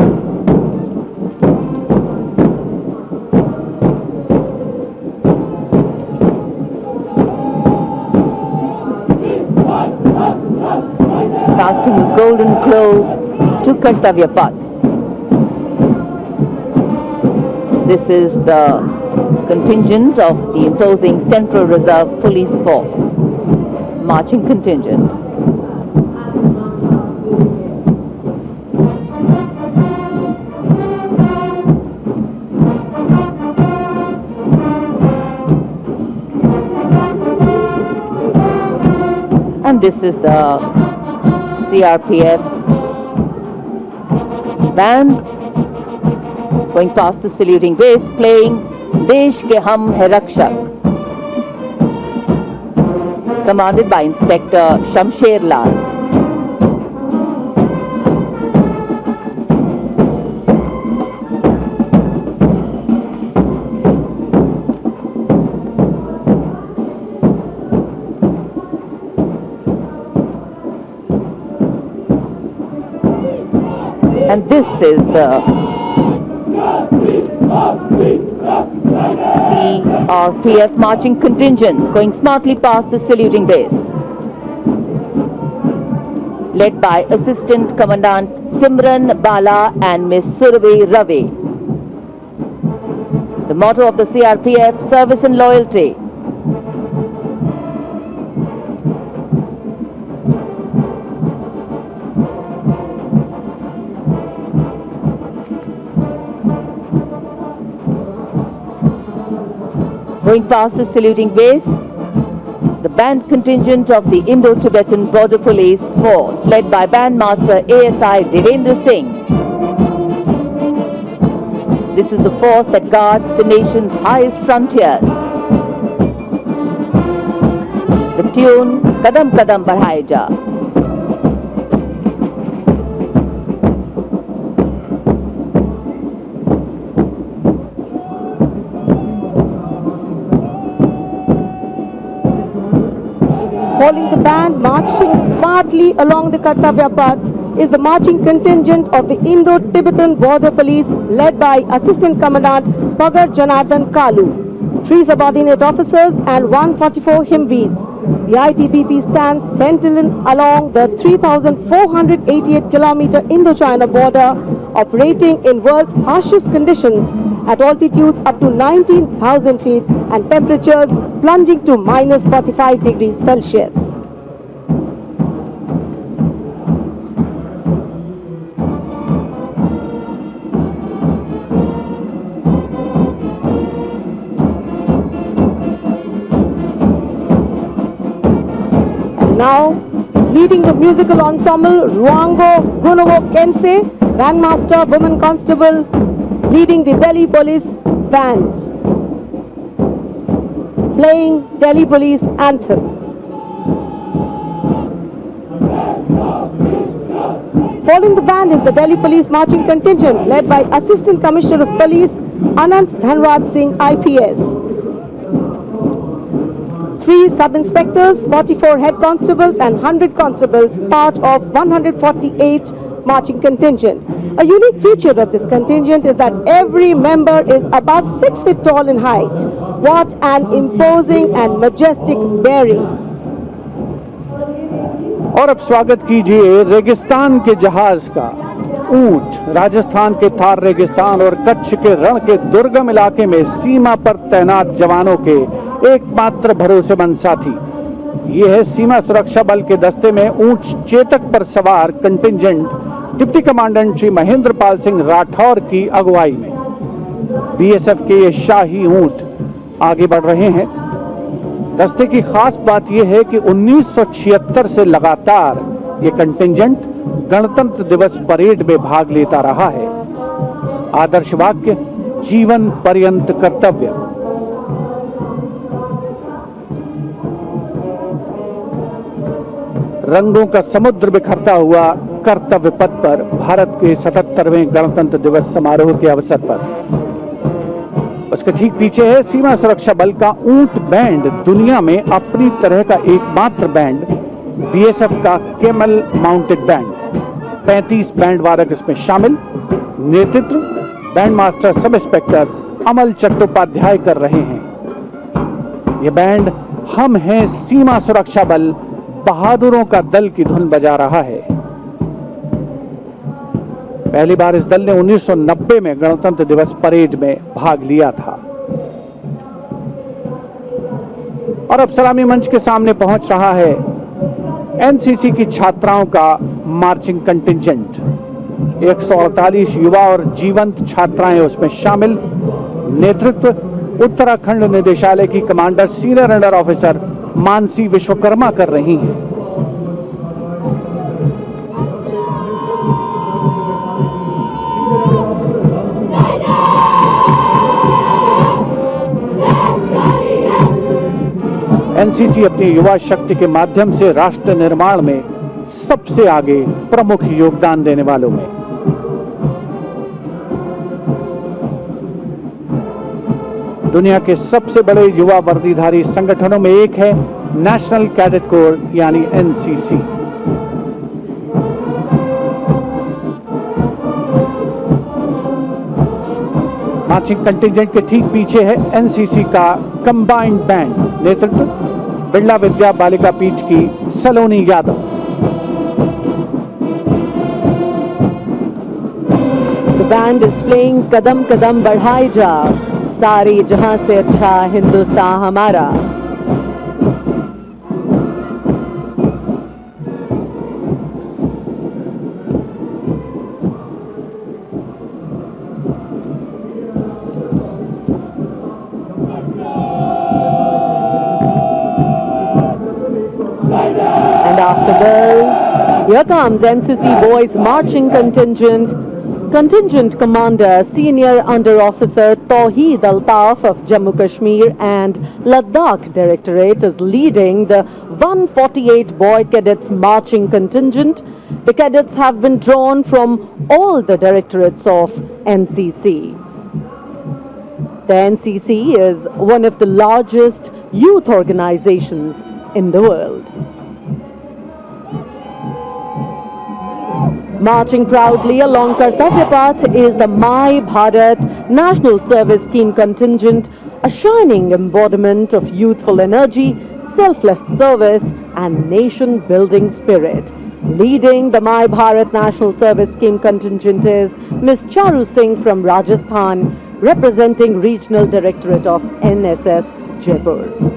Casting a golden glow to Kartavya Path. This is the contingent of the imposing Central Reserve Police Force, marching contingent. And this is the CRPF band going past the saluting base, playing Desh Ke Hum Hai Rakshak, commanded by Inspector Shamsher Lal. And this is the CRPF marching contingent going smartly past the saluting base, led by Assistant Commandant Simran Bala and Miss Surabhi Ravi. The motto of the CRPF, service and loyalty. Going past the saluting base, the band contingent of the Indo-Tibetan Border Police Force, led by Bandmaster ASI Devendra Singh. This is the force that guards the nation's highest frontiers. The tune, Kadam Kadam Badhaye Ja. Following the band marching smartly along the Kartavya Path is the marching contingent of the Indo-Tibetan Border Police led by Assistant Commandant Pagar Janardhan Kalu, 3 subordinate officers and 144 Himvis. The ITBP stands sentinel along the 3,488-kilometer Indo-China border, operating in world's harshest conditions at altitudes up to 19,000 feet and temperatures plunging to minus 45 degrees Celsius. And now, leading the musical ensemble, Ruango Gunovo Kense, Grandmaster Women Constable, leading the Delhi Police Band, playing Delhi Police Anthem. Following the band is the Delhi Police Marching Contingent led by Assistant Commissioner of Police Anant Dhanraj Singh IPS. 3 sub-inspectors, 44 head constables and 100 constables, part of 148 marching contingent. A unique feature of this contingent is that every member is above 6 feet tall in height. What an imposing and majestic bearing. और अब स्वागत कीजिए रेगिस्तान के जहाज का, ऊंट। राजस्थान के थार रेगिस्तान और कच्छ के रण के दुर्गम इलाके में सीमा पर तैनात जवानों के एकमात्र भरोसेमंद साथी। ये है सीमा सुरक्षा बल के दस्ते में ऊंट चेतक पर सवार contingent deputy commandant Shri Mahendra Pal Singh Rathore की अगुवाई में। बीएसएफ के ये शाही ऊंट आगे बढ़ रहे हैं। दस्ते की खास बात यह है कि 1976 से लगातार ये कंटिंजेंट गणतंत्र दिवस परेड में भाग लेता रहा है। आदर्श वाक्य जीवन पर्यंत कर्तव्य। रंगों का समुद्र बिखरता हुआ कर्तव्य पथ पर भारत के 77वें गणतंत्र दिवस समारोह के अवसर पर। उसके ठीक पीछे है सीमा सुरक्षा बल का ऊंट बैंड, दुनिया में अपनी तरह का एकमात्र बैंड, बीएसएफ का केमल माउंटेड बैंड। 35 बैंड वादक इसमें शामिल। नेतृत्व बैंड मास्टर सब इंस्पेक्टर अमल चट्टोपाध्याय कर रहे हैं। यह बैंड हम हैं सीमा सुरक्षा बल बहादुरों का दल की धुन बजा रहा है। पहली बार इस दल ने 1990 में गणतंत्र दिवस परेड में भाग लिया था और अब सलामी मंच के सामने पहुंच रहा है एनसीसी की छात्राओं का मार्चिंग कंटिंजेंट। 148 युवा और जीवंत छात्राएं उसमें शामिल। नेतृत्व उत्तराखंड निदेशालय की commander senior under officer Mansi Vishwakarma कर रही हैं। एनसीसी अपनी युवा शक्ति के माध्यम से राष्ट्र निर्माण में सबसे आगे प्रमुख योगदान देने वालों में। दुनिया के सबसे बड़े युवा वर्दीधारी संगठनों में एक है नेशनल कैडेट कोर यानी एनसीसी। मार्चिंग कंटिंजेंट के ठीक पीछे है एनसीसी का कंबाइंड बैंड। नेतृत्व बिरला विद्या बालिका पीठ की सलोनी Yadav. The band is playing कदम कदम बढ़ाए जा, सारे जहां से अच्छा हिंदुस्तान हमारा। And after this, here comes NCC Boys Marching Contingent. Contingent Commander Senior Under Officer Tawheed Altaf of Jammu Kashmir and Ladakh Directorate is leading the 148 Boy Cadets Marching Contingent. The cadets have been drawn from all the directorates of NCC. The NCC is one of the largest youth organizations in the world. Marching proudly along Kartavya Path is the My Bharat National Service Scheme contingent, a shining embodiment of youthful energy, selfless service and nation-building spirit. Leading the My Bharat National Service Scheme contingent is Ms. Charu Singh from Rajasthan, representing Regional Directorate of NSS Jaipur.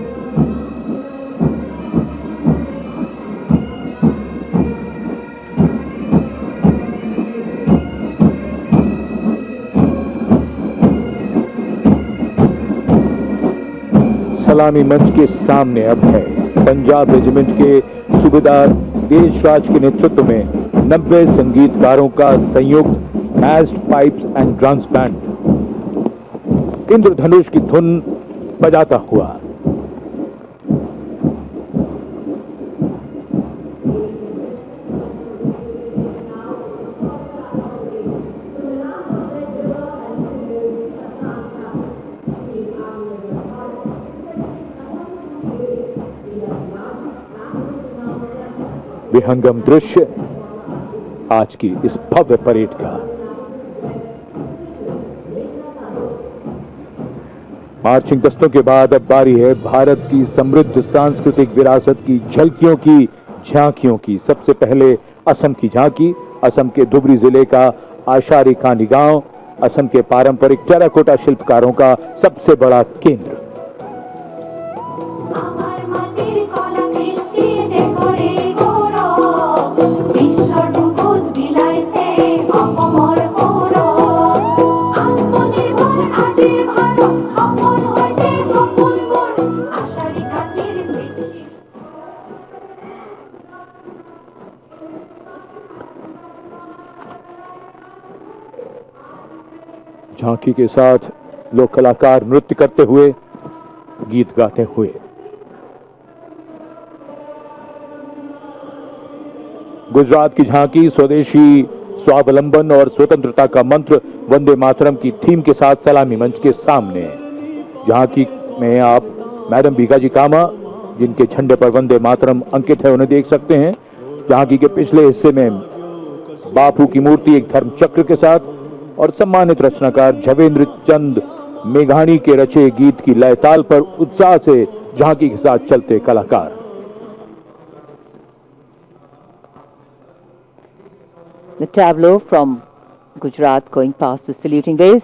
सलामी मंच के सामने अब है Punjab regiment के सूबेदार देशराज के नेतृत्व में 90 संगीतकारों का संयुक्त massed pipes and drums band Indradhanush की धुन बजाता हुआ। विहंगम दृश्य आज की इस भव्य परेड का। मार्चिंग दस्तों के बाद अब बारी है भारत की समृद्ध सांस्कृतिक विरासत की झलकियों की, झांकियों की। सबसे पहले असम की झांकी, असम के धुबरी जिले का आशारी कानी गांव, असम के पारंपरिक टेराकोटा शिल्पकारों का सबसे बड़ा केंद्र। झांकी के साथ लोक कलाकार नृत्य करते हुए, गीत गाते हुए। गुजरात की झांकी स्वदेशी, स्वावलंबन और स्वतंत्रता का मंत्र वंदे मातरम की थीम के साथ सलामी मंच के सामने। झांकी में आप मैडम भीखाजी कामा, जिनके झंडे पर वंदे मातरम अंकित है, उन्हें देख सकते हैं। झांकी के पिछले हिस्से में बापू की मूर्ति एक धर्म चक्र के साथ और सम्मानित रचनाकार झवेंद्र चंद मेघानी के रचे गीत की लय ताल पर उत्साह से झांकी के साथ चलते कलाकार। The tableau from Gujarat going past the saluting base.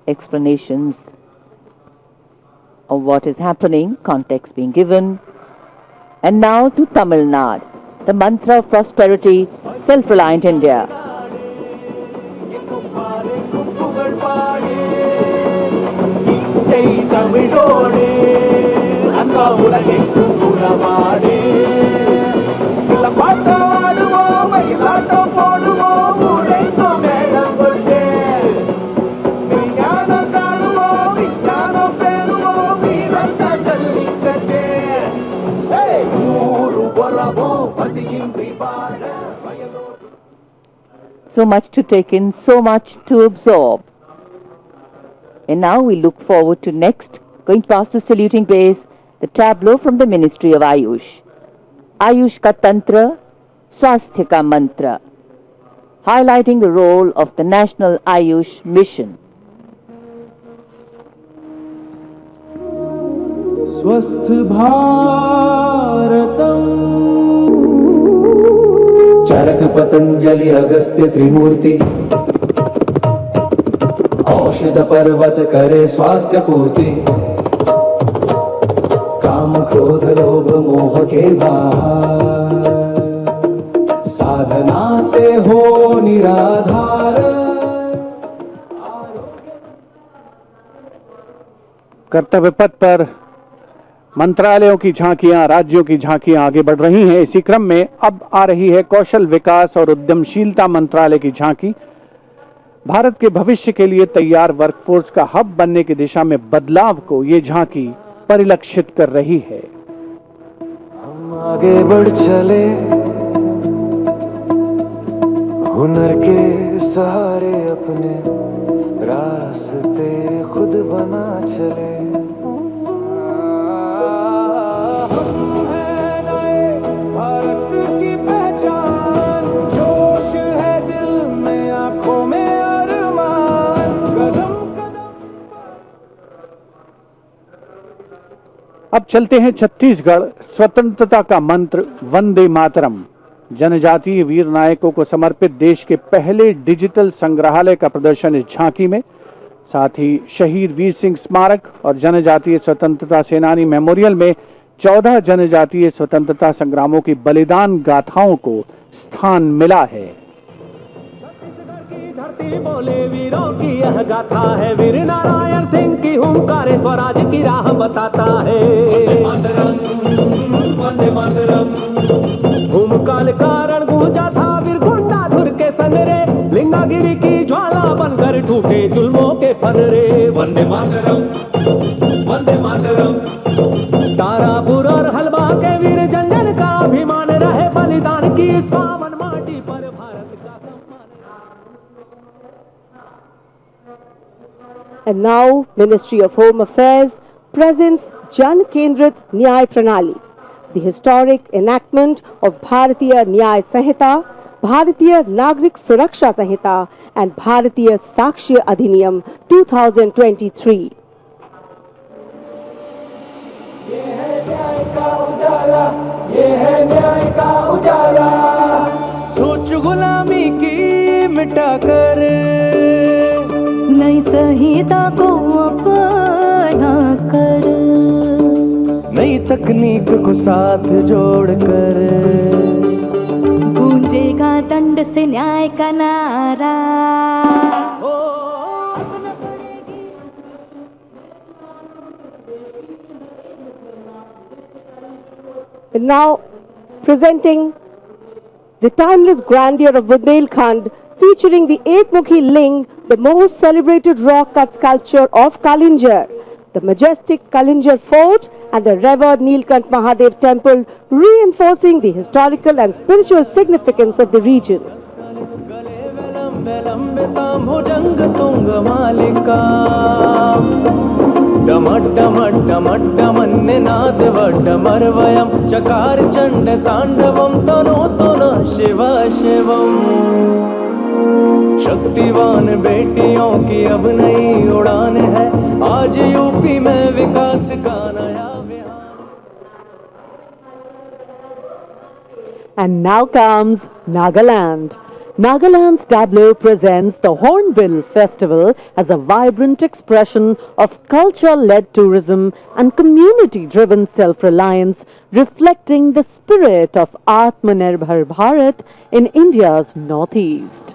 Explanations of what is happening, context being given. And now to Tamil Nadu, the mantra of prosperity, self-reliant India. So much to take in, so much to absorb. And now we look forward to next, going past the saluting base, the tableau from the Ministry of Ayush. Ayush ka Tantra, Swasthya ka Mantra, highlighting the role of the National Ayush Mission. स्वस्थ भारतम चरक पतंजलि अगस्त्य त्रिमूर्ति औषध पर्वत करे स्वास्थ्य पूर्ति काम क्रोध लोभ मोह के बाहर साधना से हो निराधार। कर्तव्य पथ पर मंत्रालयों की झांकियां, राज्यों की झांकियां आगे बढ़ रही हैं। इसी क्रम में अब आ रही है कौशल विकास और उद्यमशीलता मंत्रालय की झांकी। भारत के भविष्य के लिए तैयार वर्कफोर्स का हब बनने की दिशा में बदलाव को ये झांकी परिलक्षित कर रही है। हम आगे बढ़ चले हुनर के सहारे अपने रास्ते खुद बना चले। अब चलते हैं छत्तीसगढ़। स्वतंत्रता का मंत्र वंदे मातरम, जनजातीय वीर नायकों को समर्पित देश के पहले डिजिटल संग्रहालय का प्रदर्शन इस झांकी में, साथ ही शहीद वीर सिंह स्मारक और जनजातीय स्वतंत्रता सेनानी मेमोरियल में 14 जनजातीय स्वतंत्रता संग्रामों की बलिदान गाथाओं को स्थान मिला है। धरती बोले वीरों की यह गाथा है, वीर नारायण सिंह की हुंकार स्वराज की राह बताता है। वंदे मातरम भूमकाल कारण गूंजा था वीर गुंडाधुर के सनरे, लिंगागिरी की ज्वाला बनकर टूटे जुल्मों के फनरे। वंदे मातरम वंदे मातरम तारापुर और हलवा के वीर जंजन का अभिमान रहे, बलिदान की इस पावन माटी पर भारत का सम्मान। And now, Ministry of Home Affairs presents Jan Kendrit Nyay Pranali, the historic enactment of Bharatiya Nyay Sanhita, Bharatiya Nagrik Suraksha Sanhita and Bharatiya Sakshya Adhiniyam 2023. ये है न्याय का उजाला, ये है न्याय का उजाला, सोच गुलामी की मिटाकर नई संहिता को अपना कर, नई तकनीक को साथ जोड़कर गूंजेगा दंड से न्याय का नारा। And now, presenting the timeless grandeur of Bundelkhand, featuring the Ekmukhi Ling, the most celebrated rock cut sculpture of Kalinjar, the majestic Kalinjar Fort and the revered Nilkant Mahadev temple, reinforcing the historical and spiritual significance of the region. चकार चंड तांडवम तनोतु न शिव शिवम शक्तिवान बेटियों की अब नई उड़ान है आज UP में विकास का नया। And now comes Nagaland. Nagaland's tableau presents the Hornbill Festival as a vibrant expression of culture-led tourism and community-driven self-reliance, reflecting the spirit of Atmanirbhar Bharat in India's northeast.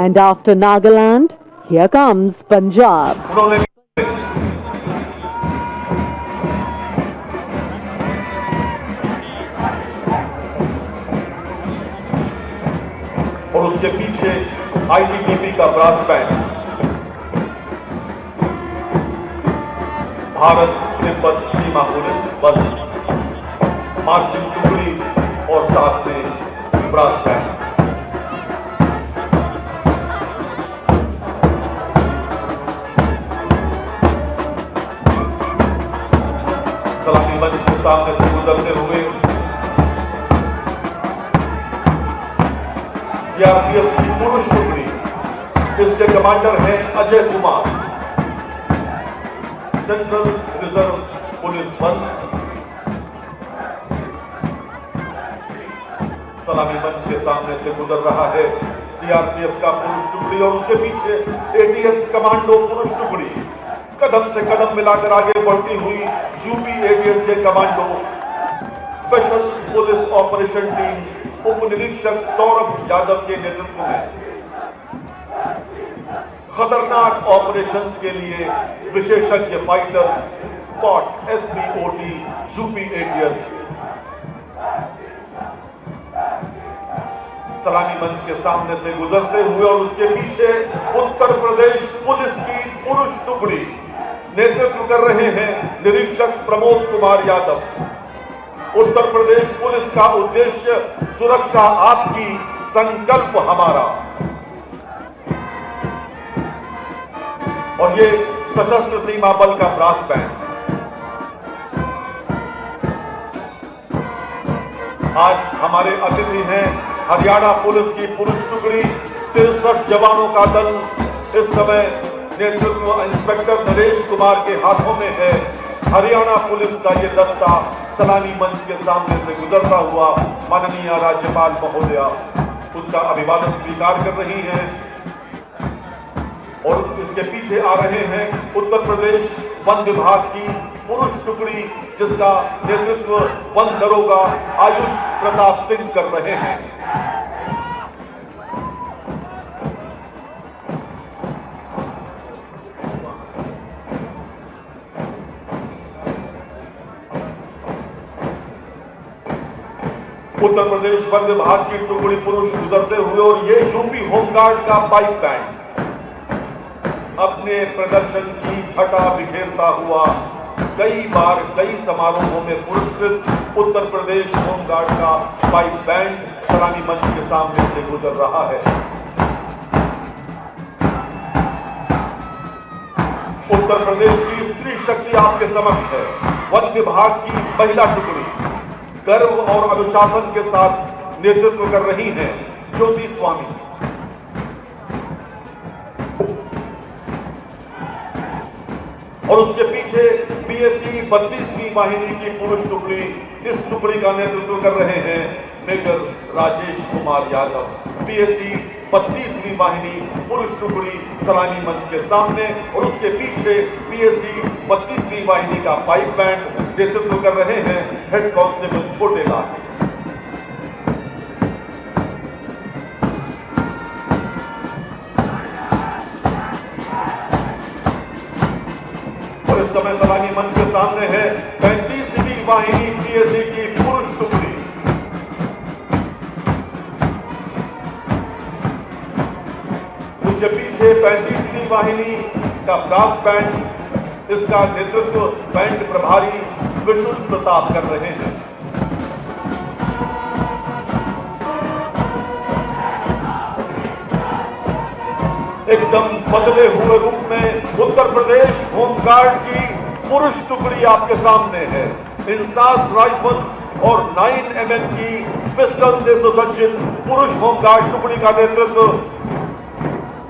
And after Nagaland, here comes Punjab. और उसके पीछे ITBP का brass band, Bharat Tibet सीमा police बल, marching टुकड़ी और साथ में brass band. सलामी मंच के सामने से गुजरते हुए सीआरपीएफ की पुरुष टुकड़ी, जिसके कमांडर हैं Ajay Kumar, central reserve police बल, सलामी मंच के सामने से गुजर रहा है सीआरपीएफ का पुरुष टुकड़ी और उसके पीछे एटीएस कमांडो पुरुष टुकड़ी, कदम से कदम मिलाकर आगे बढ़ती हुई यूपी एटीएस के commando, special police operation team उप निरीक्षक सौरभ यादव के नेतृत्व में खतरनाक ऑपरेशन के लिए विशेषज्ञ फाइटर्स, स्पॉट एसबीओटी यूपी एटीएस सलामी मंच के सामने से गुजरते हुए और उसके पीछे उत्तर प्रदेश पुलिस की पुरुष टुकड़ी नेतृत्व कर रहे हैं निरीक्षक प्रमोद कुमार यादव। उत्तर प्रदेश पुलिस का उद्देश्य सुरक्षा आपकी, संकल्प हमारा। और ये सशस्त्र सीमा बल का ब्रास बैंड आज हमारे अतिथि हैं हरियाणा पुलिस की पुरुष टुकड़ी, 63 जवानों का दल इस समय नेतृत्व इंस्पेक्टर नरेश कुमार के हाथों में है। हरियाणा पुलिस का ये दस्ता सलामी मंच के सामने से गुजरता हुआ माननीय राज्यपाल महोदया उसका अभिवादन स्वीकार कर रही हैं और इसके पीछे आ रहे हैं उत्तर प्रदेश वन विभाग की पुरुष टुकड़ी, जिसका नेतृत्व वन दरोगा आयुष प्रताप सिंह कर रहे हैं। उत्तर प्रदेश वन विभाग की टुकड़ी पुरुष गुजरते हुए और ये यूपी होमगार्ड का पाइप बैंड अपने प्रदर्शन की छटा बिखेरता हुआ कई बार कई समारोहों में पुरस्कृत उत्तर प्रदेश होमगार्ड का पाइप बैंड सलामी मंच के सामने से गुजर रहा है। उत्तर प्रदेश की स्त्री शक्ति आपके समक्ष है। वन विभाग की महिला टुकड़ी गर्व और अनुशासन के साथ नेतृत्व कर रही हैं ज्योति स्वामी। और उसके पीछे पीएसी 32वीं वाहिनी की पुरुष टुकड़ी, इस टुकड़ी का नेतृत्व कर रहे हैं मेजर राजेश कुमार यादव। पीएसी 32वीं वाहिनी पुरुष टुकड़ी सलामी मंच के सामने और उसके पीछे पीएसी 32वीं वाहिनी का पाइप बैंड नेतृत्व कर रहे हैं हेड कांस्टेबल छोटे लाल। और इस समय सलामी मंच के सामने है 35वीं वाहिनी पीएसी की पुरुष टुकड़ी। उसके पीछे 35वीं वाहिनी का ब्रास बैंड, इसका नेतृत्व बैंड प्रभारी विशुल प्रताप कर रहे हैं। एकदम बदले हुए रूप में उत्तर प्रदेश होमगार्ड की पुरुष टुकड़ी आपके सामने है। इंसास राइफल्स और 9mm की पिस्टल से सुसज्जित पुरुष होमगार्ड टुकड़ी का नेतृत्व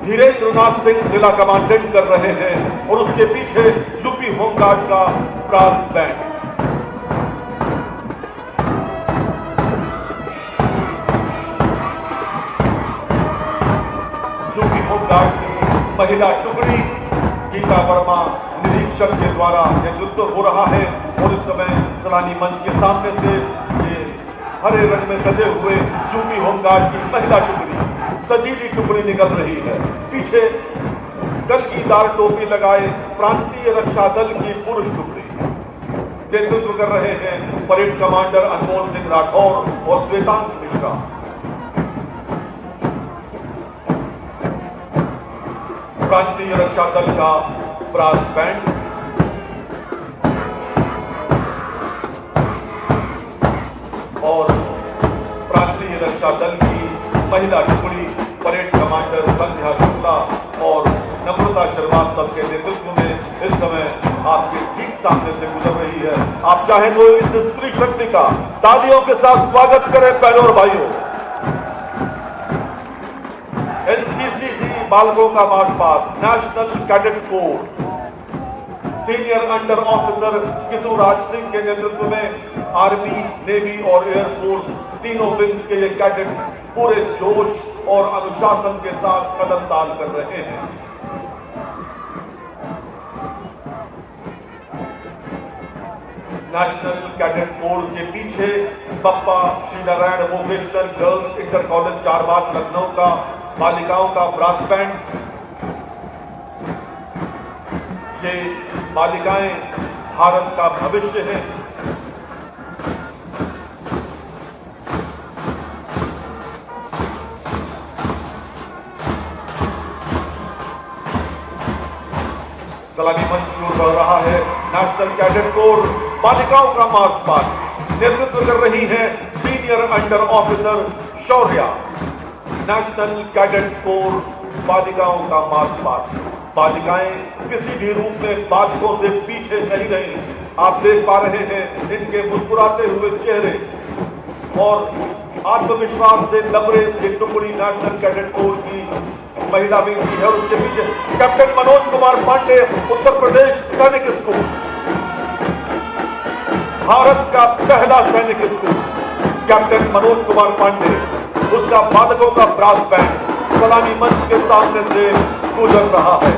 धीरेन्द्र नाथ सिंह जिला कमांडेंट कर रहे हैं और उसके पीछे यूपी होमगार्ड का ब्रास बैंड। यूपी होमगार्ड की महिला टुकड़ी गीता वर्मा निरीक्षक के द्वारा नेतृत्व हो रहा है और इस समय सलामी मंच के सामने से ये हरे रंग में सजे हुए यूपी होमगार्ड की महिला टुकड़ी, सजीली टुकड़ी निकल रही है। पीछे कलगीदार टोपी लगाए प्रांतीय रक्षा दल की पुरुष टुकड़ी नेतृत्व कर रहे हैं परेड कमांडर अनमोल सिंह राठौर और श्वेतांश मिश्रा। प्रांतीय रक्षा दल का ब्रास बैंड और प्रांतीय रक्षा दल की महिला टुकड़ी परेड कमांडर संध्या शुक्ला और नम्रता श्रीवास्तव के नेतृत्व में इस समय आपके ठीक सामने से गुजर रही है। आप चाहें तो इस स्त्री शक्ति का तालियों के साथ स्वागत करें बहनों और भाइयों। एनसीसी बालकों का march past, national cadet corps, senior under officer Kishoraj Singh के नेतृत्व में आर्मी, नेवी और एयरफोर्स तीनों विंग्स के ये कैडेट पूरे जोश और अनुशासन के साथ कदम ताल कर रहे हैं। नेशनल कैडेट कोर के पीछे Bappa Shri Narayan vocational girls inter college Charbagh Lucknow का बालिकाओं का ब्रास बैंड। ये बालिकाएं भारत का भविष्य है। सलामी मंच की ओर बढ़ रहा है नेशनल कैडेट कोर बालिकाओं का मार्च पास्ट। नेतृत्व कर रही है senior under officer Shaurya. National cadet core बालिकाओं का मार्च पास्ट। बालिकाएं किसी भी रूप में बालकों से पीछे नहीं रही। आप देख पा रहे हैं इनके मुस्कुराते हुए चेहरे और आत्मविश्वास से लबरे ये टुकड़ी नेशनल कैडेट कोर की महिला विंग की है। और उसके पीछे कैप्टन मनोज कुमार पांडे, उत्तर प्रदेश सैनिक स्कूल, भारत का पहला सैनिक स्कूल। कैप्टन मनोज कुमार पांडे, उसका बालकों का ब्रास बैंड सलामी मंच के सामने से गुजर रहा है।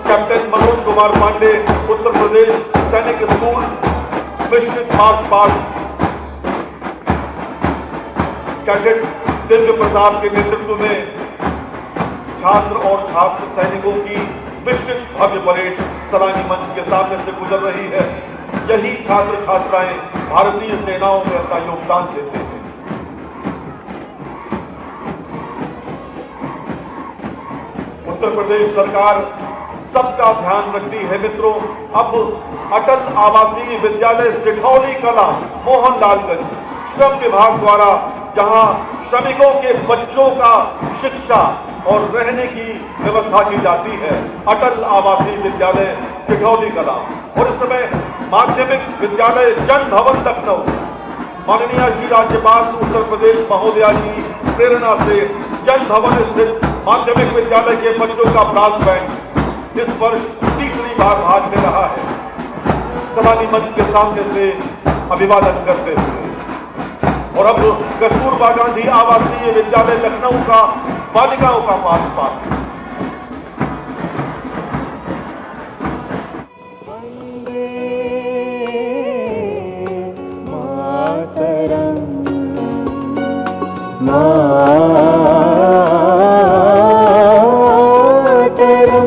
कैप्टन मनोज कुमार पांडे, उत्तर प्रदेश सैनिक स्कूल, मिश्रित march past. Cadet Divya Pratap के नेतृत्व में छात्र और छात्र सैनिकों की विस्तृत भव्य परेड सलामी मंच के सामने से गुजर रही है। यही छात्र छात्राएं भारतीय सेनाओं में अपना योगदान देते हैं। उत्तर प्रदेश सरकार सबका ध्यान रखती है मित्रों। अब अटल आवासीय विद्यालय सिठौली कला मोहनलालगंज श्रम विभाग द्वारा जहां श्रमिकों के बच्चों का शिक्षा और रहने की व्यवस्था की जाती है, अटल आवासीय विद्यालय सिठौली कला। और इस समय माध्यमिक विद्यालय जन भवन लखनऊ, माननीय श्री राज्यपाल उत्तर प्रदेश महोदया की प्रेरणा से जन भवन स्थित माध्यमिक विद्यालय के बच्चों का ब्रास बैंड इस वर्ष तीसरी बार भाग ले रहा है। सवाली मंच के सामने से अभिवादन करते हुए और अब कस्तूरबा गांधी आवासीय विद्यालय लखनऊ का बालिकाओं का मार्च पास्ट। मातरम